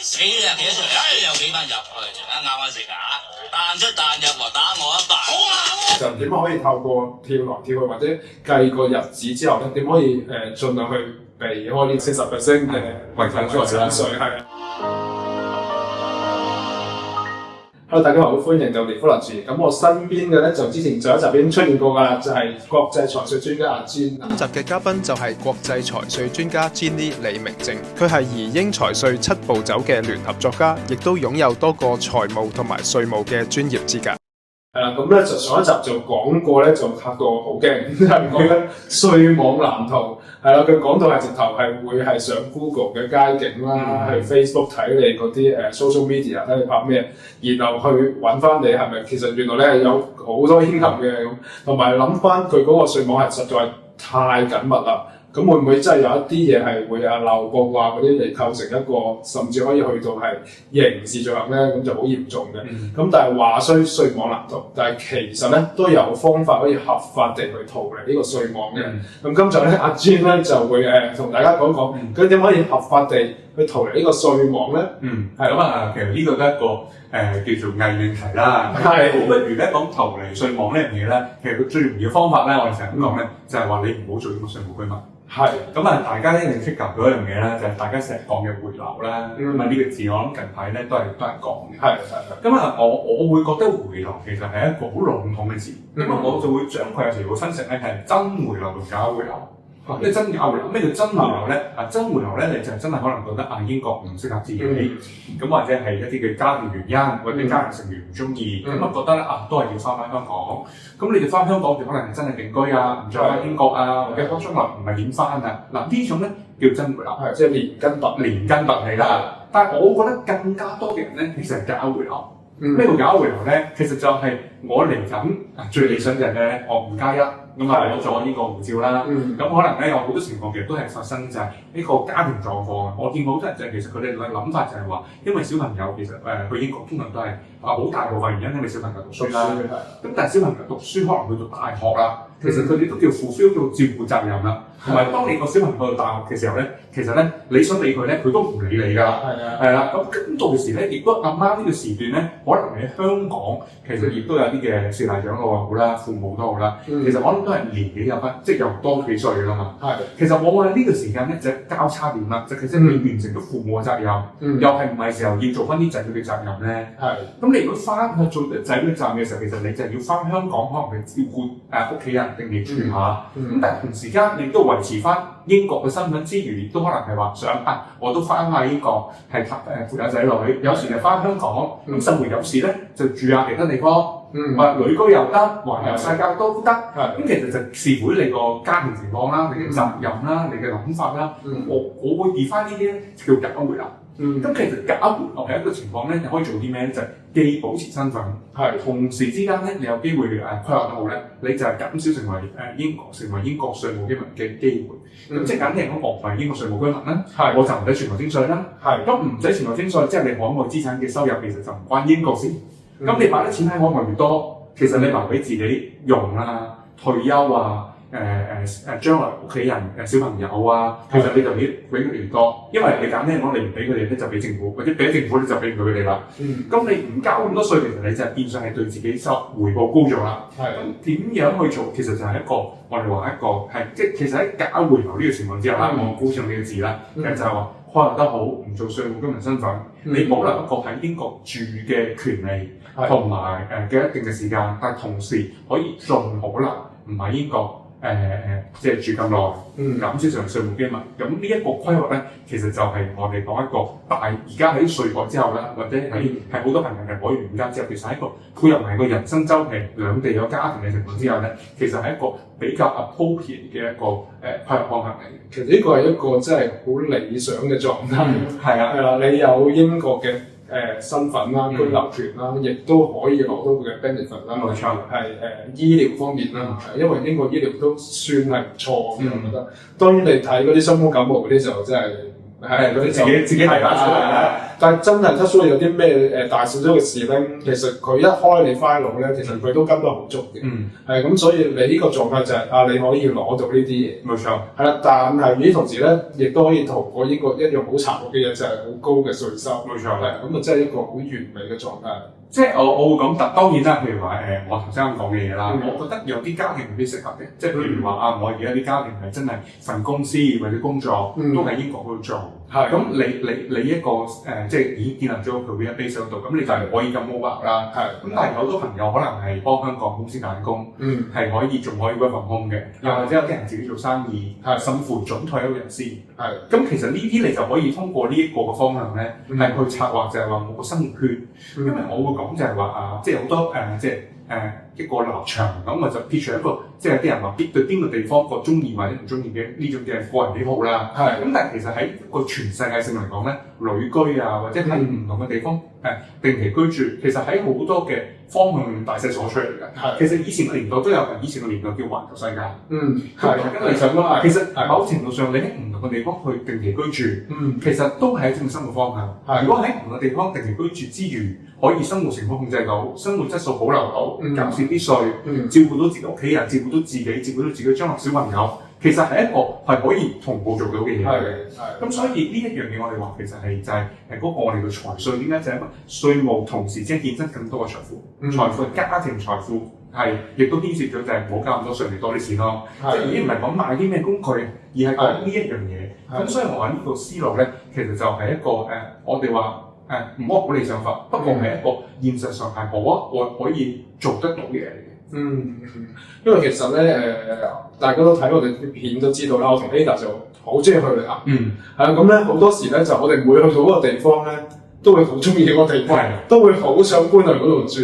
死啊！幾多歲？有幾班入去，啱食啊！彈出彈入和打我一巴。好啊！就點可以透過跳來跳去或者計個日子之後咧，點可以盡量去避開呢40%嘅違反咗產稅係啊。Hello， 大家好，歡迎到列夫立志。咁我身邊嘅咧就之前上一集已經出現過㗎啦，就係國際財稅專家阿 Jean。今集嘅嘉賓就係國際財稅專家 Jean 李明正，佢係移英財稅7步走嘅聯合作家，亦都擁有多個財務同埋稅務嘅專業資格。係啦，咁咧就上一集就講過咧，就嚇到我好驚，就係講緊稅網藍圖。係啦，佢講到係直頭係會係上 Google 嘅街景啦，去 Facebook 睇你嗰啲social media 睇你拍咩，然後去揾翻你係咪其實原來咧係有好多牽合嘅咁，同埋諗翻佢嗰個稅網係實在太緊密啦。咁會唔會真係有一啲嘢係會漏報啊嗰啲嚟構成一個甚至可以去到係刑事罪行咧？咁就好嚴重嘅。咁但係話雖稅網藍圖，但係其實咧都有方法可以合法地去逃離呢個稅網嘅。咁今集咧阿 Jean 咧就會同大家講講，佢點可以合法地去逃離呢個稅網咧？係咁啊，其實呢個都係一個叫做偽命題啦。係，不如咧講逃離稅網呢樣嘢咧，其實佢最容易嘅方法咧，我哋成日咁講咧，就係話你唔好做呢個稅務居民。係，咁啊，大家咧一定識及到一樣嘢咧，就係大家成日講嘅回流啦。咁啊，呢個字我諗近排咧都係講嘅。係。咁啊，我會覺得回流其實係一個好籠統嘅字。咁啊，我就會將佢有時會分成咧係真回流同假回流。即係真假回流，咩叫真回流咧？真回流咧，你就真係可能覺得英國唔適合自己，咁或者係一啲嘅家庭原因，或者家庭成員唔中意，咁覺得咧都係要翻香港。咁你哋翻香港就可能係真係定居啊，唔再翻英國啊，或者將來唔係點翻啊？嗱呢種咧叫真回流，即係連根拔起啦。但係我覺得更加多嘅人咧，其實係假回流。咩叫假回流咧？其實就係我嚟緊最理想就係咧，我5+1。咁啊，攞咗呢個護照啦。咁可能咧有好多情況其實都係發生就係呢個家庭狀況。我見過好多人就係其實佢哋嘅諗法就係話，因為小朋友其實去英國通常都係好大部分原因因為小朋友讀書啦。咁但係小朋友讀書可能去到大學啦，其實佢哋都叫fulfill到照顧責任啦。同埋當你個小朋友去到大學嘅時候咧，其實咧你想理佢咧，佢都唔理你㗎啦。係啦。咁到時咧，亦都啱啱呢個時段咧，可能喺香港其實亦都有啲嘅四大長老好啦，父母都好啦。其實我諗都係年紀有分，即係又多幾歲㗎嘛。其實往往喺呢個時間咧，就交叉點啦，就其實你完成咗父母嘅責任，又係唔係時候要做翻啲仔女嘅責任咧？咁你如果翻去做仔女責任嘅時候，其實你就係要翻香港，可能去照顧屋企人定期住下。咁但係同時間你都維持翻英國嘅身份之餘，亦都可能係話想我都翻下英國係扶下仔女，有時就翻香港，咁甚至有時咧就住下其他地方。旅居又得，環遊世界都得。咁其實就視乎你個家庭情況啦，你嘅責任啦，你嘅諗法啦。我會define呢啲咧叫假回流。咁其實假回流係一個情況咧，你可以做啲咩咧？就係既保持身份，同時之間咧，你有機會規劃得好咧，你就係減少成為英國稅務居民嘅機會。咁即係簡單嚟講，我唔係英國稅務居民啦，我就唔使全球徵稅啦。咁唔使全球徵稅，即係你海外資產嘅收入其實就唔關英國事。咁你擺得錢喺海外越多，其實你留俾自己用啦、退休啊、將來屋企人小朋友啊，其實你就俾佢哋越多，因為你簡單嚟講，你唔俾佢哋咧就俾政府，或者俾政府咧就俾唔到佢哋啦。咁你唔交咁多稅，其實你就係變相係對自己回報高咗啦。咁點樣去做？其實就係一個我哋話一個係即係其實喺假回流呢個情況之下啦，我估上呢個字啦，就係話開得好，唔做稅務居民身份，你保留一個喺英國住嘅權利。同埋嘅一定嘅時間，但係同時可以盡可能唔喺英國即係住咁耐，減少成為稅務居民。咁呢一個規劃咧，其實就係我哋講一個大而家喺稅改之後啦，或者係好多朋友係改完家之後，其實係一個配合埋個人生週期，兩地有家庭嘅情況之下咧，其實係一個比較 appropriate 嘅一個規劃方向嚟嘅。其實呢個係一個真係好理想嘅狀態。係啦，你有英國嘅身份啦、居留權啦，亦都可以攞到佢嘅 benefit 啦。冇錯，係醫療方面啦，因為英國醫療都算係唔錯嘅，我覺得。當然你睇嗰啲傷風感冒嗰啲就真係嗰啲自己睇翻出嚟啦。但係真係得所有啲咩大小嘅事咧，其實佢一開你 file 咧，其實佢都跟得好足嘅。係咁，所以你呢個狀態就係你可以攞到呢啲嘢。冇錯。係啦，但係與同時咧，亦都可以逃過英國一樣好殘酷嘅嘢，就係好高嘅稅收。冇錯。係咁啊，即係一個好完美嘅狀態。即係我會講，當然啦，譬如話我頭先講嘅嘢啦，我覺得有啲家庭未必適合嘅，即係譬如話我而家啲家庭係真係份公司或者工作都喺英國嗰度做，咁你一個即係已經建立咗個 career base 喺度，咁你就係可以咁 mobile 啦。咁但係有好多朋友可能係幫香港公司打工，係仲可以 work from home 嘅，又或者有啲人自己做生意，甚至乎準退休人士。咁其實呢啲你就可以通過呢一個嘅方向咧，係去策劃就係話我個生活圈，因為我會講就係話即係好多一個立場咁，我就撇除一個即係有啲人話對邊個地方個中意或者唔中意嘅呢種嘅個人喜好啦。咁但係其實喺個全世界性嚟講咧，旅居啊或者喺唔同嘅地方定期居住，其實喺好多嘅方向大勢所趨嚟嘅。其實以前嘅年代都有，以前嘅年代叫環球世界。咁其實其實某程度上你喺唔同嘅地方去定期居住，其實都係一種生活方向。如果喺唔同嘅地方定期居住之餘，可以生活情況控制到，生活質素保留到，減少啲稅，照顧到自己屋企人，照顧到自己，照顧到自己將來小朋友，其實係一個係可以同步做到嘅嘢嚟嘅。咁所以呢一樣嘢我哋話其實係就係嗰個我哋嘅財稅，點解就係因為稅務同時即係衍生更多嘅財富，財富家庭財富係亦都牽涉咗就係唔好交咁多稅嚟多啲錢咯。即係已經唔係講買啲咩工具，而係講呢一樣嘢。咁所以我話呢個思路咧，其實就係一個我哋話。唔好好理想化，不過係一個現實上係我可以做得到嘅嘢嚟嘅。因為其實咧大家都睇我哋啲片都知道啦，我同 Ada 就好中意去旅行。咁咧好多時咧就我哋每去到嗰個地方咧，都會好中意嗰個地方，都會好想搬去嗰度住。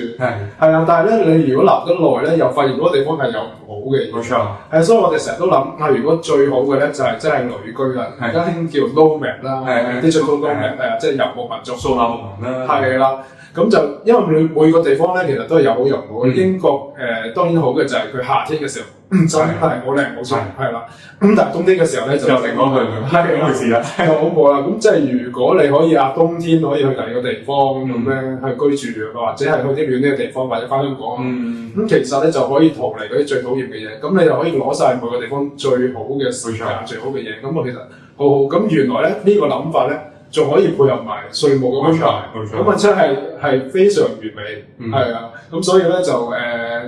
但係咧你如果留得耐咧，又發現嗰個地方係有唔好嘅嘢。冇錯。所以我哋成日都諗如果最好嘅咧就係真係旅居啦。而家興叫 nomad 啦，digital nomad 即係遊牧民族、數碼牧民啦。係啦。咁就因為每個地方咧，其實都係有好有唔好。英國當然好嘅就係佢夏天嘅時候真係好靚好清，係啦。咁但係冬天嘅時候咧就另外一回事啦，就恐怖啦。咁即係如果你可以冬天可以去第二個地方咁咧去居住，或者係去啲暖啲嘅地方，或者翻香港咁其實咧就可以逃離嗰啲最討厭嘅嘢。咁你就可以攞晒每個地方最好嘅時間、最好嘅嘢。咁我其實好好。咁原來咧呢個諗法咧，仲可以配合埋稅務嘅安排，咁真係非常完美，係啊，咁所以咧就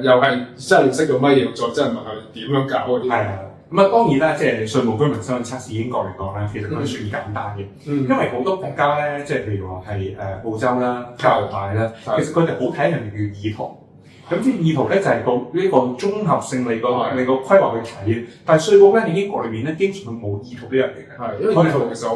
又係真係識到乜嘢，再真係問佢點樣搞嗰啲。係啊，咁當然啦，即係稅務居民身份測試英國嚟講咧，其實佢算簡單嘅，因為好多國家咧，即係譬如話係澳洲啦、加拿大啦，其實佢哋好睇人哋叫意圖。咁即係意圖咧就係個呢個綜合性你個規劃去睇嘅，但係稅務咧，你英國裏面咧，經常佢冇意圖呢樣嘢嘅，因為意圖其實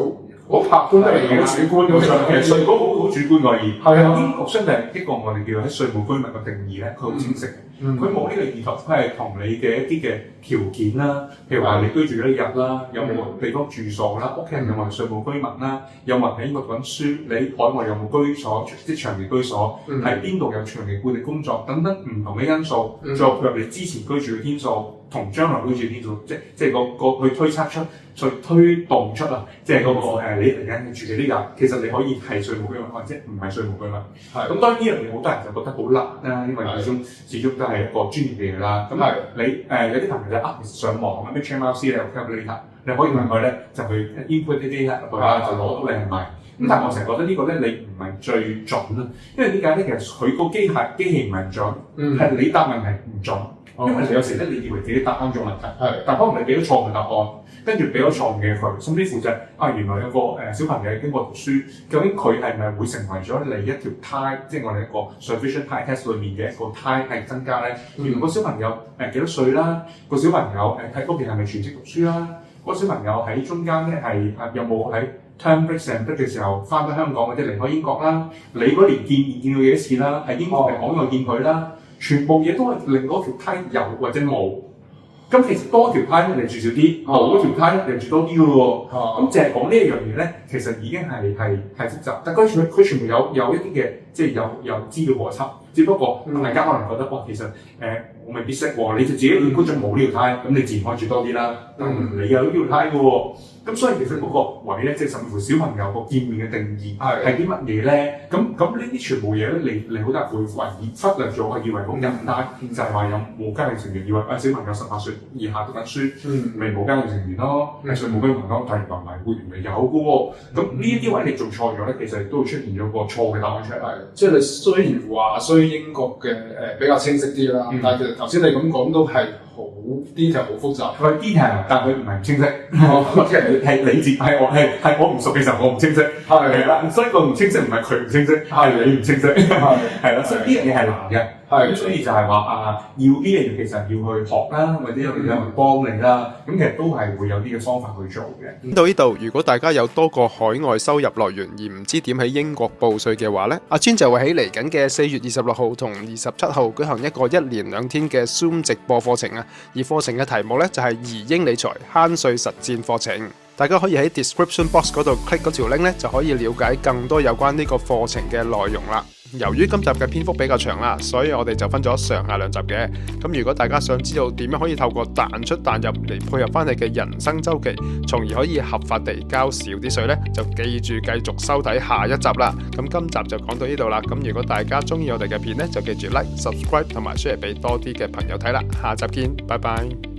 好客觀嚟嘅，好主觀咁樣。其實稅嗰好主觀而已。英國相對係一個我哋叫喺稅務居民嘅定義咧，佢好清晰嘅。佢冇呢個意圖，佢係同你嘅一啲嘅條件啦，譬如話你居住咗一日啦，有冇地方住所啦，屋企人有冇係稅務居民啦，有冇喺英國讀緊書，你海外有冇居所，即係長期居所，喺邊度有長期固定工作等等唔同嘅因素，再配合你之前居住嘅天數同將來居住嘅天數，即係個去推測出，再推動出啊，即係嗰個你嚟緊住嘅呢日，其實你可以係稅務居民或者唔係稅務居民。咁當然呢樣嘢好多人就覺得好難啦，因為始終都係一個專業嘅嘢啦。咁你有啲朋友就其實上網咩 HMRC 你有 calculator， 你可以問佢咧就去 input 啲 data 入去啦，就攞到你係咪？咁但係我成日覺得呢個咧你唔係最準啦，因為點解咧？其實佢個機器唔係唔準，係你答問題唔準。因為有時咧，你以為自己答啱咗問題，但可能你俾咗錯誤答案，跟住俾咗錯誤嘅佢，甚至乎就原來有個小朋友經過讀書，究竟佢係咪會成為咗你一條 tie， 即係我哋一個 sufficient tie test 裏面嘅一個 tie 係增加咧？原來個小朋友幾多歲啦？個小朋友喺嗰邊係咪全職讀書啦？個小朋友喺中間咧係有冇喺 term break 成 break 嘅時候翻返香港或者離開英國啦？你嗰年見到幾多次啦？喺英國定海外見佢啦？全部嘢都係令嗰條梯有或者冇，咁其實多條梯咧你住少啲，冇嗰條梯咧你住多啲嘅喎。咁淨係講呢一樣嘢咧，其實已經係複雜。但佢全部有一啲嘅，即係有資料邏輯。只不過大家可能覺得哇，其實我未必識喎，你就自己估咗冇呢條梯，咁你自然可以住多啲啦。但你有呢條梯嘅喎，咁所以其實嗰個位咧，即係甚至乎小朋友個見面嘅定義係啲乜嘢咧？咁呢啲全部嘢咧，你好多人會忽略咗，以為好簡單，就係話有冇家庭成員，以為小朋友18歲以下讀緊書，咪冇家庭成員咯，係稅務居民咯，但係原來會員咪有嘅喎。咁呢一啲位你做錯咗咧，其實都會出現咗個錯嘅答案出嚟。即係你雖然話衰英國嘅比較清晰啲啦，但係其實頭先你咁講都係好 detail 好複雜。佢 detail，但佢唔係唔清晰。係理智，係我唔熟嘅時候我唔清晰。係啦，所以個唔清晰唔係佢唔清晰，係你唔清晰。係啦，所以呢樣嘢係難嘅。咁所以就係話要呢樣嘢其實要去學啦，或者有人幫你啦。咁其實都係會有啲嘅方法去做嘅。到呢度，如果大家有多個海外收入來源而唔知點喺英國報稅嘅話呢，阿川就會喺嚟緊嘅4月26號同27號舉行一個1連2天嘅 Zoom 直播課程啊。而課程嘅題目呢，就係移英理財慳稅實戰課程。大家可以喺 description box 嗰度 click 嗰條 link 咧，就可以了解更多有關呢個課程嘅內容啦。由於今集嘅篇幅比較長啦，所以我哋就分咗上下2集嘅。咁如果大家想知道點樣可以透過彈出彈入嚟配合翻你嘅人生週期，從而可以合法地交少啲稅呢，就記住繼續收睇下一集啦。咁今集就講到呢度啦。咁如果大家中意我哋嘅片呢，就記住 like、subscribe 同埋 share 俾多啲嘅朋友睇啦。下集見，拜拜。